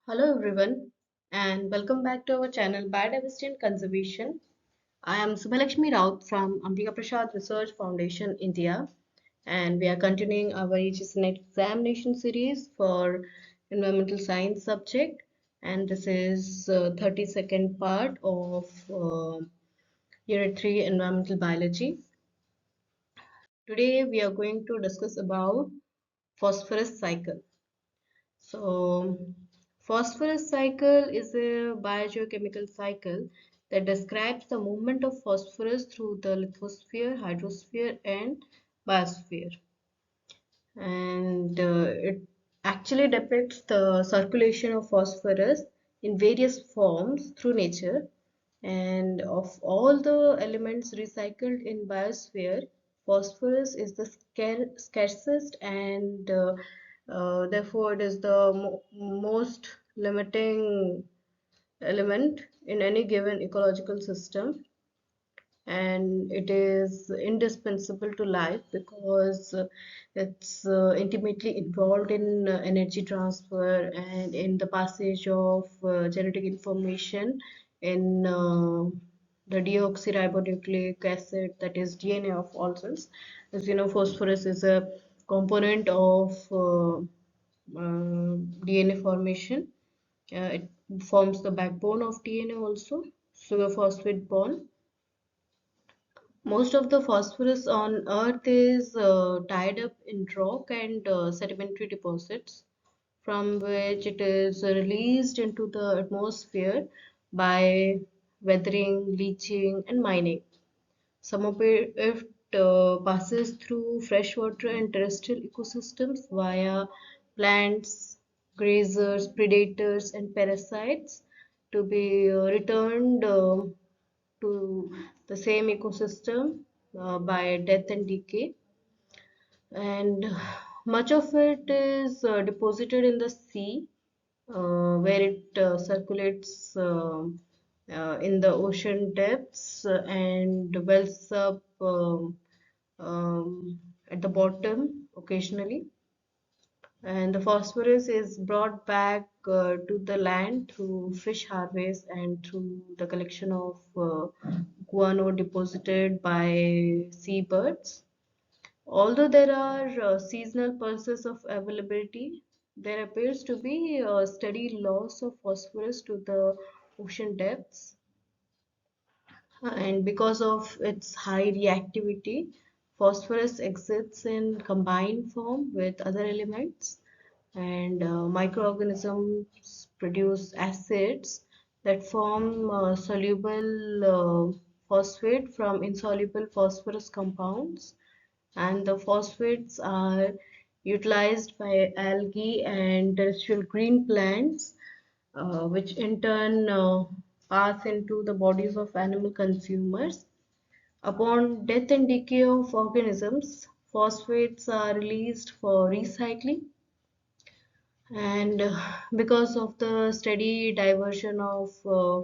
Hello everyone and welcome back to our channel Biodiversity and Conservation. I am Subhalakshmi Raut from Ambika Prasad Research Foundation, India, and we are continuing our UGC Net examination series for environmental science subject, and this is 32nd part of Unit 3 Environmental Biology. Today we are going to discuss about phosphorus cycle. So, phosphorus cycle is a biogeochemical cycle that describes the movement of phosphorus through the lithosphere, hydrosphere, and biosphere. And it actually depicts the circulation of phosphorus in various forms through nature. And of all the elements recycled in biosphere, phosphorus is the scarcest and therefore it is the most limiting element in any given ecological system, and it is indispensable to life because it's intimately involved in energy transfer and in the passage of genetic information in the deoxyribonucleic acid, that is DNA of all cells. As you know, phosphorus is a component of DNA formation. It forms the backbone of DNA also, sugar phosphate bond. Most of the phosphorus on Earth is tied up in rock and sedimentary deposits, from which it is released into the atmosphere by weathering, leaching, and mining. Some of it passes through freshwater and terrestrial ecosystems via plants, grazers, predators, and parasites to be returned to the same ecosystem by death and decay. And much of it is deposited in the sea, where it circulates in the ocean depths and wells up at the bottom occasionally. And the phosphorus is brought back to the land through fish harvest and through the collection of guano deposited by seabirds. Although there are seasonal pulses of availability, there appears to be a steady loss of phosphorus to the ocean depths. And because of its high reactivity, phosphorus exists in combined form with other elements, and microorganisms produce acids that form soluble phosphate from insoluble phosphorus compounds, and the phosphates are utilized by algae and terrestrial green plants, which in turn pass into the bodies of animal consumers. Upon death and decay of organisms, phosphates are released for recycling, and because of the steady diversion of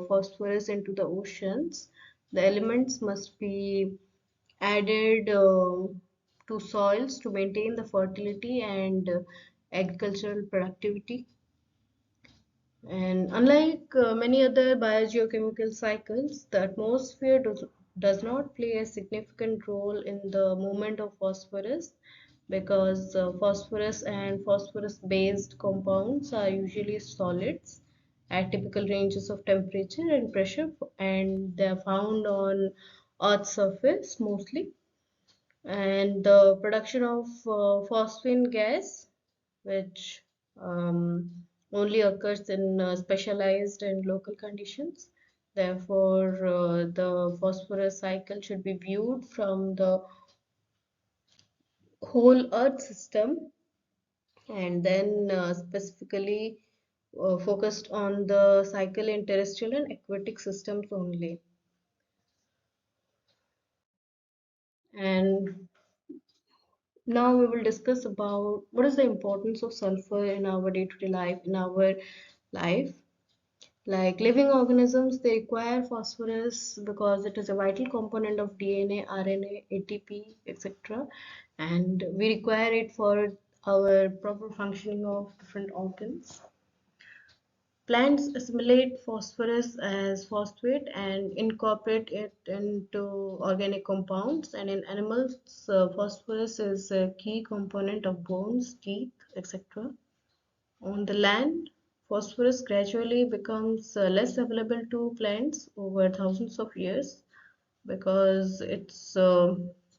phosphorus into the oceans, the elements must be added to soils to maintain the fertility and agricultural productivity. And unlike many other biogeochemical cycles, the atmosphere does not play a significant role in the movement of phosphorus, because phosphorus and phosphorus-based compounds are usually solids at typical ranges of temperature and pressure, and they are found on Earth's surface mostly. And the production of phosphine gas, which um, only occurs in specialized and local conditions. Therefore, the phosphorus cycle should be viewed from the whole Earth system, and then specifically focused on the cycle in terrestrial and aquatic systems only. And now we will discuss about what is the importance of sulfur in our day-to-day life, in our life. Like living organisms, they require phosphorus because it is a vital component of DNA, RNA, ATP, etc. And we require it for our proper functioning of different organs. Plants assimilate phosphorus as phosphate and incorporate it into organic compounds, and in animals, phosphorus is a key component of bones, teeth, etc. On the land, phosphorus gradually becomes less available to plants over thousands of years because it's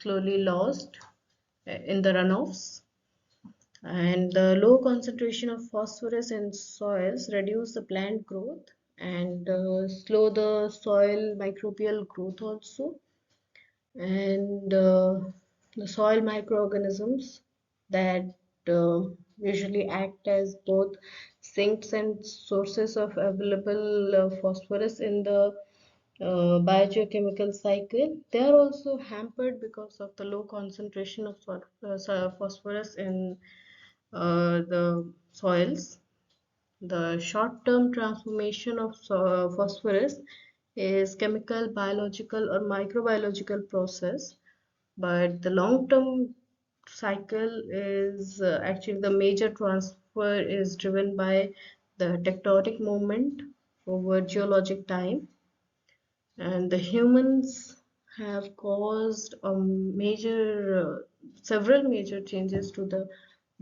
slowly lost in the runoffs. And the low concentration of phosphorus in soils reduce the plant growth and slow the soil microbial growth also. And the soil microorganisms that uh, usually act as both sinks and sources of available phosphorus in the biogeochemical cycle, they are also hampered because of the low concentration of phosphorus in the soils. The short-term transformation of phosphorus is chemical, biological, or microbiological process, but the long-term cycle is actually the major transfer is driven by the tectonic movement over geologic time, and the humans have caused several major changes to the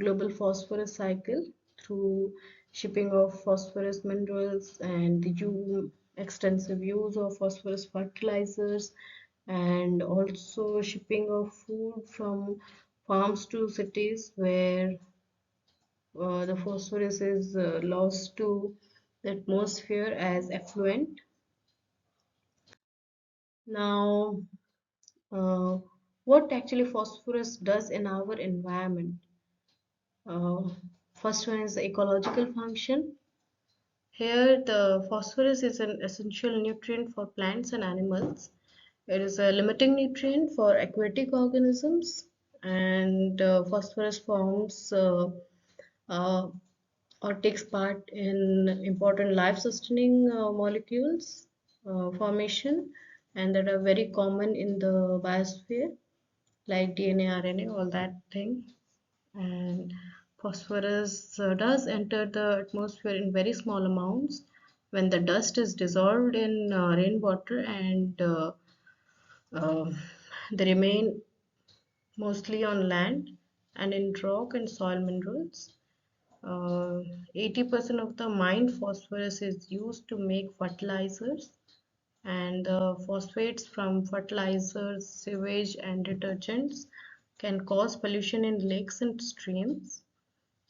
global phosphorus cycle through shipping of phosphorus minerals and the extensive use of phosphorus fertilizers, and also shipping of food from farms to cities where the phosphorus is lost to the atmosphere as effluent. Now, uh, what actually phosphorus does in our environment? Uh, First one is the ecological function. Here, the phosphorus is an essential nutrient for plants and animals. It is a limiting nutrient for aquatic organisms, and phosphorus forms uh, or takes part in important life-sustaining molecules formation, and that are very common in the biosphere, like DNA, RNA, all that thing. And phosphorus does enter the atmosphere in very small amounts when the dust is dissolved in rainwater, and uh, they remain mostly on land and in rock and soil minerals. 80% of the mined phosphorus is used to make fertilizers, and the phosphates from fertilizers, sewage, and detergents can cause pollution in lakes and streams.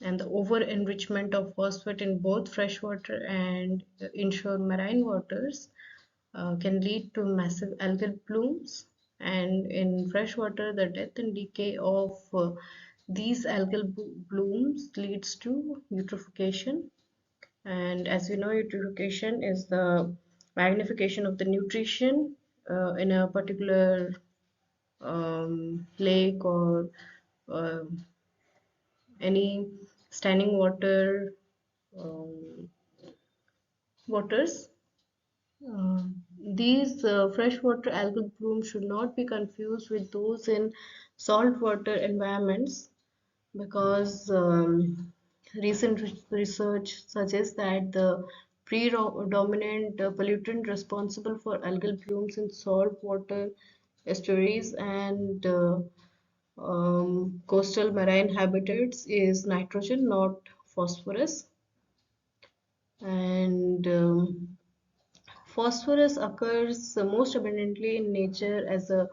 And the over enrichment of phosphate in both freshwater and inshore marine waters can lead to massive algal blooms, and in freshwater the death and decay of these algal blooms leads to eutrophication. And as you know, eutrophication is the magnification of the nutrition in a particular lake or uh, any standing um, waters. Uh, these freshwater algal blooms should not be confused with those in saltwater environments, because recent research suggests that the predominant pollutant responsible for algal blooms in saltwater estuaries and coastal marine habitats is nitrogen, not phosphorus. And phosphorus occurs most abundantly in nature as a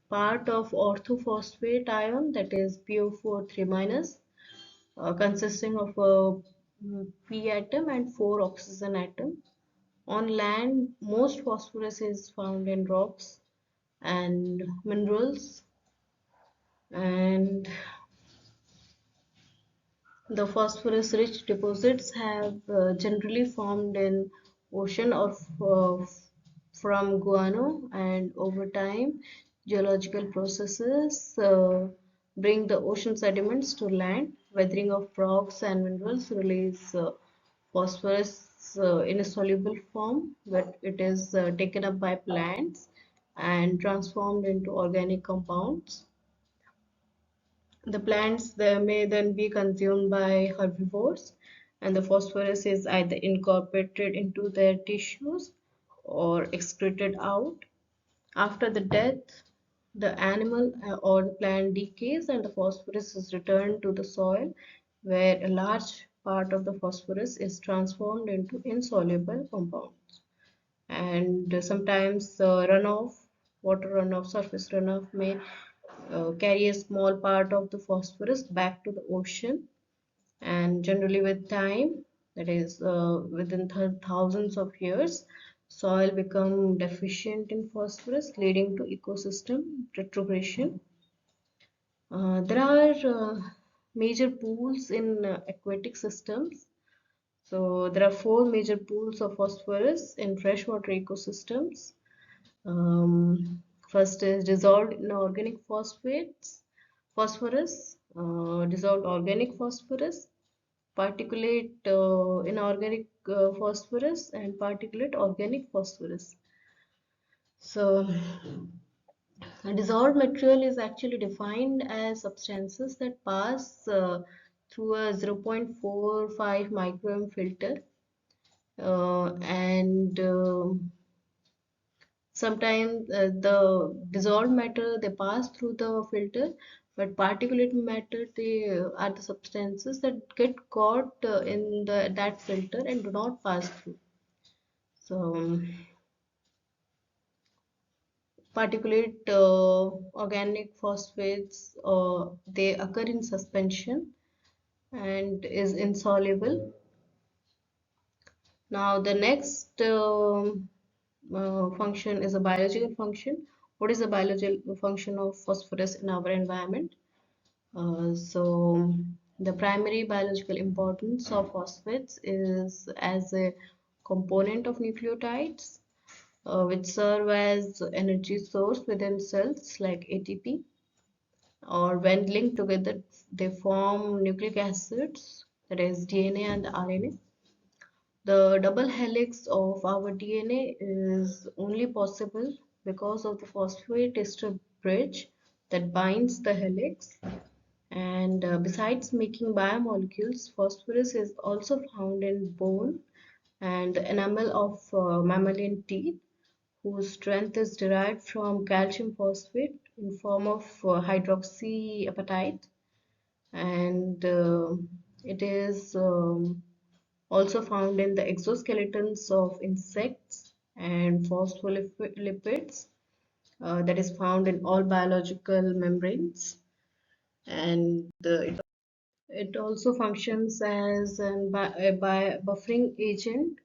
part of orthophosphate ion, that is PO4 3 minus, consisting of a P atom and four oxygen atom. On land, most phosphorus is found in rocks and minerals, and the phosphorus-rich deposits have generally formed in ocean or from guano, and over time, geological processes bring the ocean sediments to land. Weathering of rocks and minerals release phosphorus in a soluble form, but it is taken up by plants and transformed into organic compounds. The plants they may then be consumed by herbivores, and the phosphorus is either incorporated into their tissues or excreted out. After the death, the animal or the plant decays and the phosphorus is returned to the soil, where a large part of the phosphorus is transformed into insoluble compounds. And sometimes water runoff, surface runoff may carry a small part of the phosphorus back to the ocean, and generally with time, that is within thousands of years, soil become deficient in phosphorus, leading to ecosystem retrogression. There are major pools in aquatic systems. So there are four major pools of phosphorus in freshwater ecosystems. First is dissolved inorganic phosphorus, dissolved organic phosphorus, particulate inorganic phosphorus, and particulate organic phosphorus. So, a dissolved material is actually defined as substances that pass through a 0.45 micron filter, and sometimes the dissolved matter they pass through the filter, but particulate matter they are the substances that get caught in that filter and do not pass through. So particulate organic phosphates they occur in suspension and is insoluble. Now the next function is a biological function. What is the biological function of phosphorus in our environment? So the primary biological importance of phosphates is as a component of nucleotides, which serve as energy source within cells like ATP, or when linked together they form nucleic acids, that is DNA and RNA. The double helix of our DNA is only possible because of the phosphate ester bridge that binds the helix. And besides making biomolecules, phosphorus is also found in bone and the enamel of mammalian teeth, whose strength is derived from calcium phosphate in form of hydroxyapatite, and it is also found in the exoskeletons of insects and phospholipids that is found in all biological membranes, and it also functions as a buffering agent,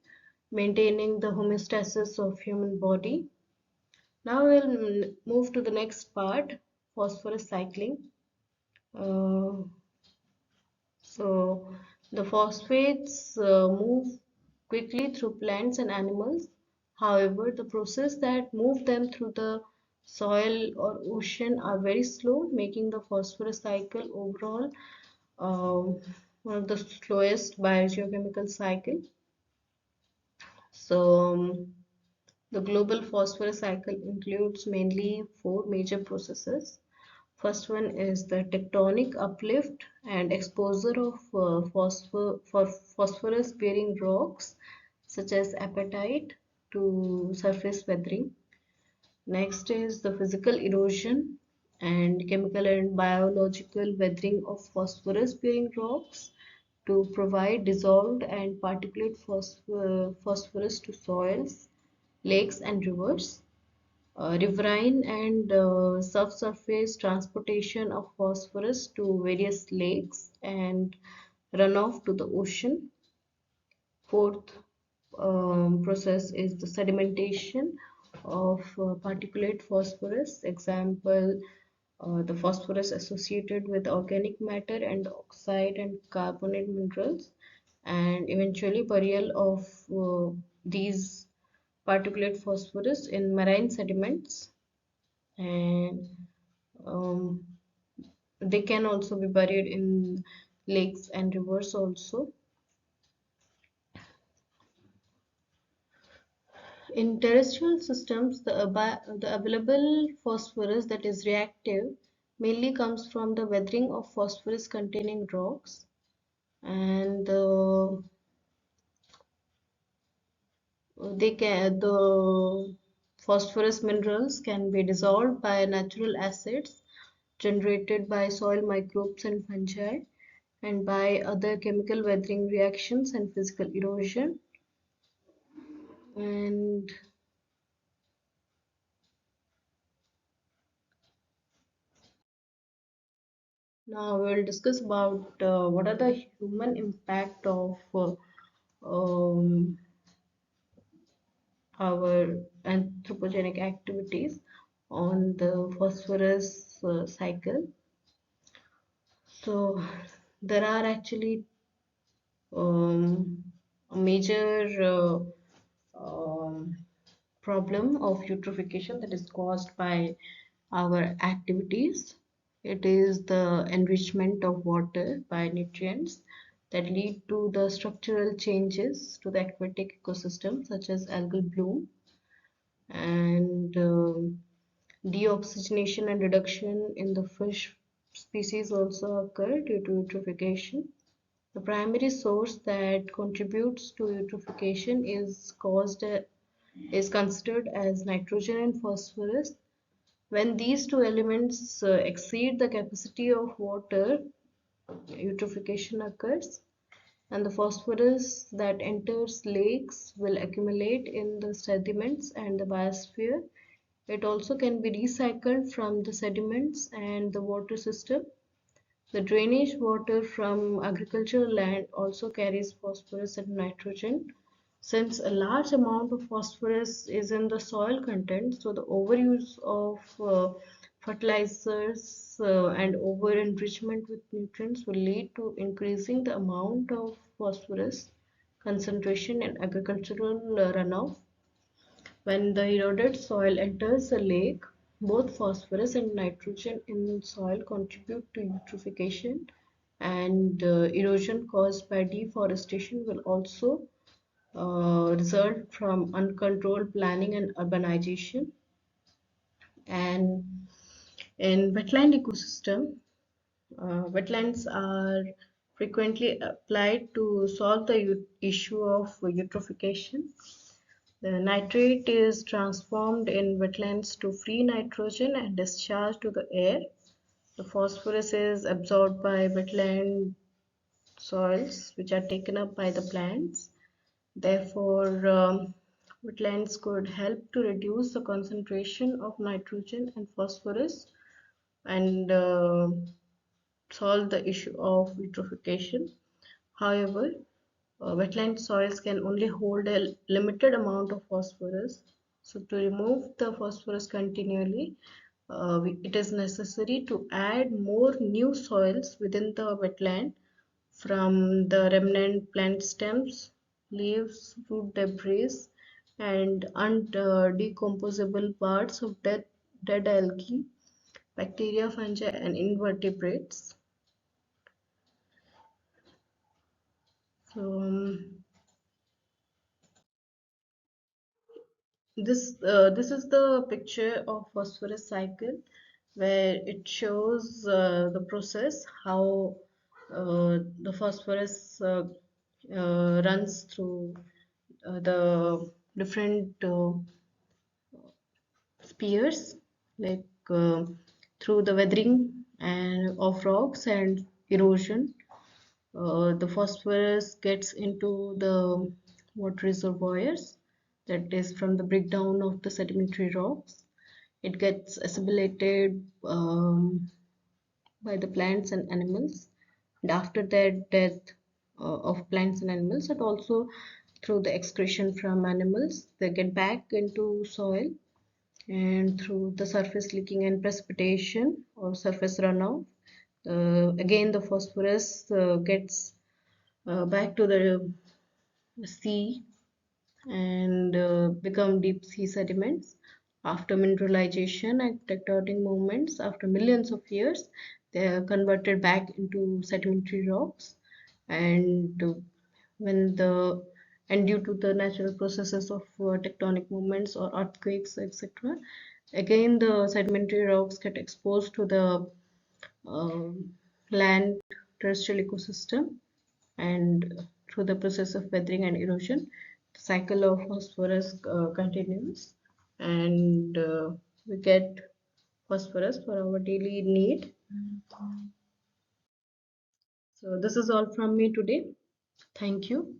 maintaining the homeostasis of human body. Now we'll move to the next part, phosphorus cycling. Uh, so the phosphates move quickly through plants and animals. However, the process that move them through the soil or ocean are very slow, making the phosphorus cycle overall one of the slowest biogeochemical cycle. So the global phosphorus cycle includes mainly four major processes. First one is the tectonic uplift and exposure of phosphorus bearing rocks such as apatite to surface weathering. Next is the physical erosion and chemical and biological weathering of phosphorus bearing rocks to provide dissolved and particulate phosphorus to soils, lakes, and rivers. Riverine and subsurface transportation of phosphorus to various lakes and runoff to the ocean. Fourth process is the sedimentation of particulate phosphorus. Example, the phosphorus associated with organic matter and oxide and carbonate minerals, and eventually burial of these particulate phosphorus in marine sediments, and um, they can also be buried in lakes and rivers also. In terrestrial systems, the available phosphorus that is reactive mainly comes from the weathering of phosphorus containing rocks. and the phosphorus minerals can be dissolved by natural acids generated by soil microbes and fungi and by other chemical weathering reactions and physical erosion. And now we will discuss about what are the human impact of um, our anthropogenic activities on the phosphorus cycle. So there are actually um, a major um, problem of eutrophication that is caused by our activities. It is the enrichment of water by nutrients that lead to the structural changes to the aquatic ecosystem, such as algal bloom and deoxygenation and reduction in the fish species also occur due to eutrophication. The primary source that contributes to eutrophication is considered as nitrogen and phosphorus. When these two elements exceed the capacity of water, eutrophication occurs, and the phosphorus that enters lakes will accumulate in the sediments and the biosphere. It also can be recycled from the sediments and the water system. The drainage water from agricultural land also carries phosphorus and nitrogen. Since a large amount of phosphorus is in the soil content, so the overuse of fertilizers and over enrichment with nutrients will lead to increasing the amount of phosphorus concentration in agricultural runoff. When the eroded soil enters the lake, both phosphorus and nitrogen in soil contribute to eutrophication, and erosion caused by deforestation will also result from uncontrolled planning and urbanization. And in wetland ecosystem, wetlands are frequently applied to solve the issue of eutrophication. The nitrate is transformed in wetlands to free nitrogen and discharged to the air. The phosphorus is absorbed by wetland soils, which are taken up by the plants. Therefore, wetlands could help to reduce the concentration of nitrogen and phosphorus and solve the issue of eutrophication. However, wetland soils can only hold a limited amount of phosphorus. So to remove the phosphorus continually, it is necessary to add more new soils within the wetland from the remnant plant stems, leaves, root debris, and undecomposable parts of dead algae, bacteria, fungi, and invertebrates. So this is the picture of phosphorus cycle where it shows the process how the phosphorus runs through the different spheres like through the weathering and of rocks and erosion. The phosphorus gets into the water reservoirs, that is from the breakdown of the sedimentary rocks. It gets assimilated by the plants and animals, and after that death of plants and animals, and also through the excretion from animals, they get back into soil, and through the surface leaking and precipitation or surface runoff, again the phosphorus gets back to the sea and become deep sea sediments. After mineralization and tectonic movements, after millions of years, they are converted back into sedimentary rocks. And when the and due to the natural processes of tectonic movements or earthquakes, etc., again the sedimentary rocks get exposed to the um land terrestrial ecosystem, and through the process of weathering and erosion, the cycle of phosphorus continues, and we get phosphorus for our daily need. So this is all from me today. Thank you.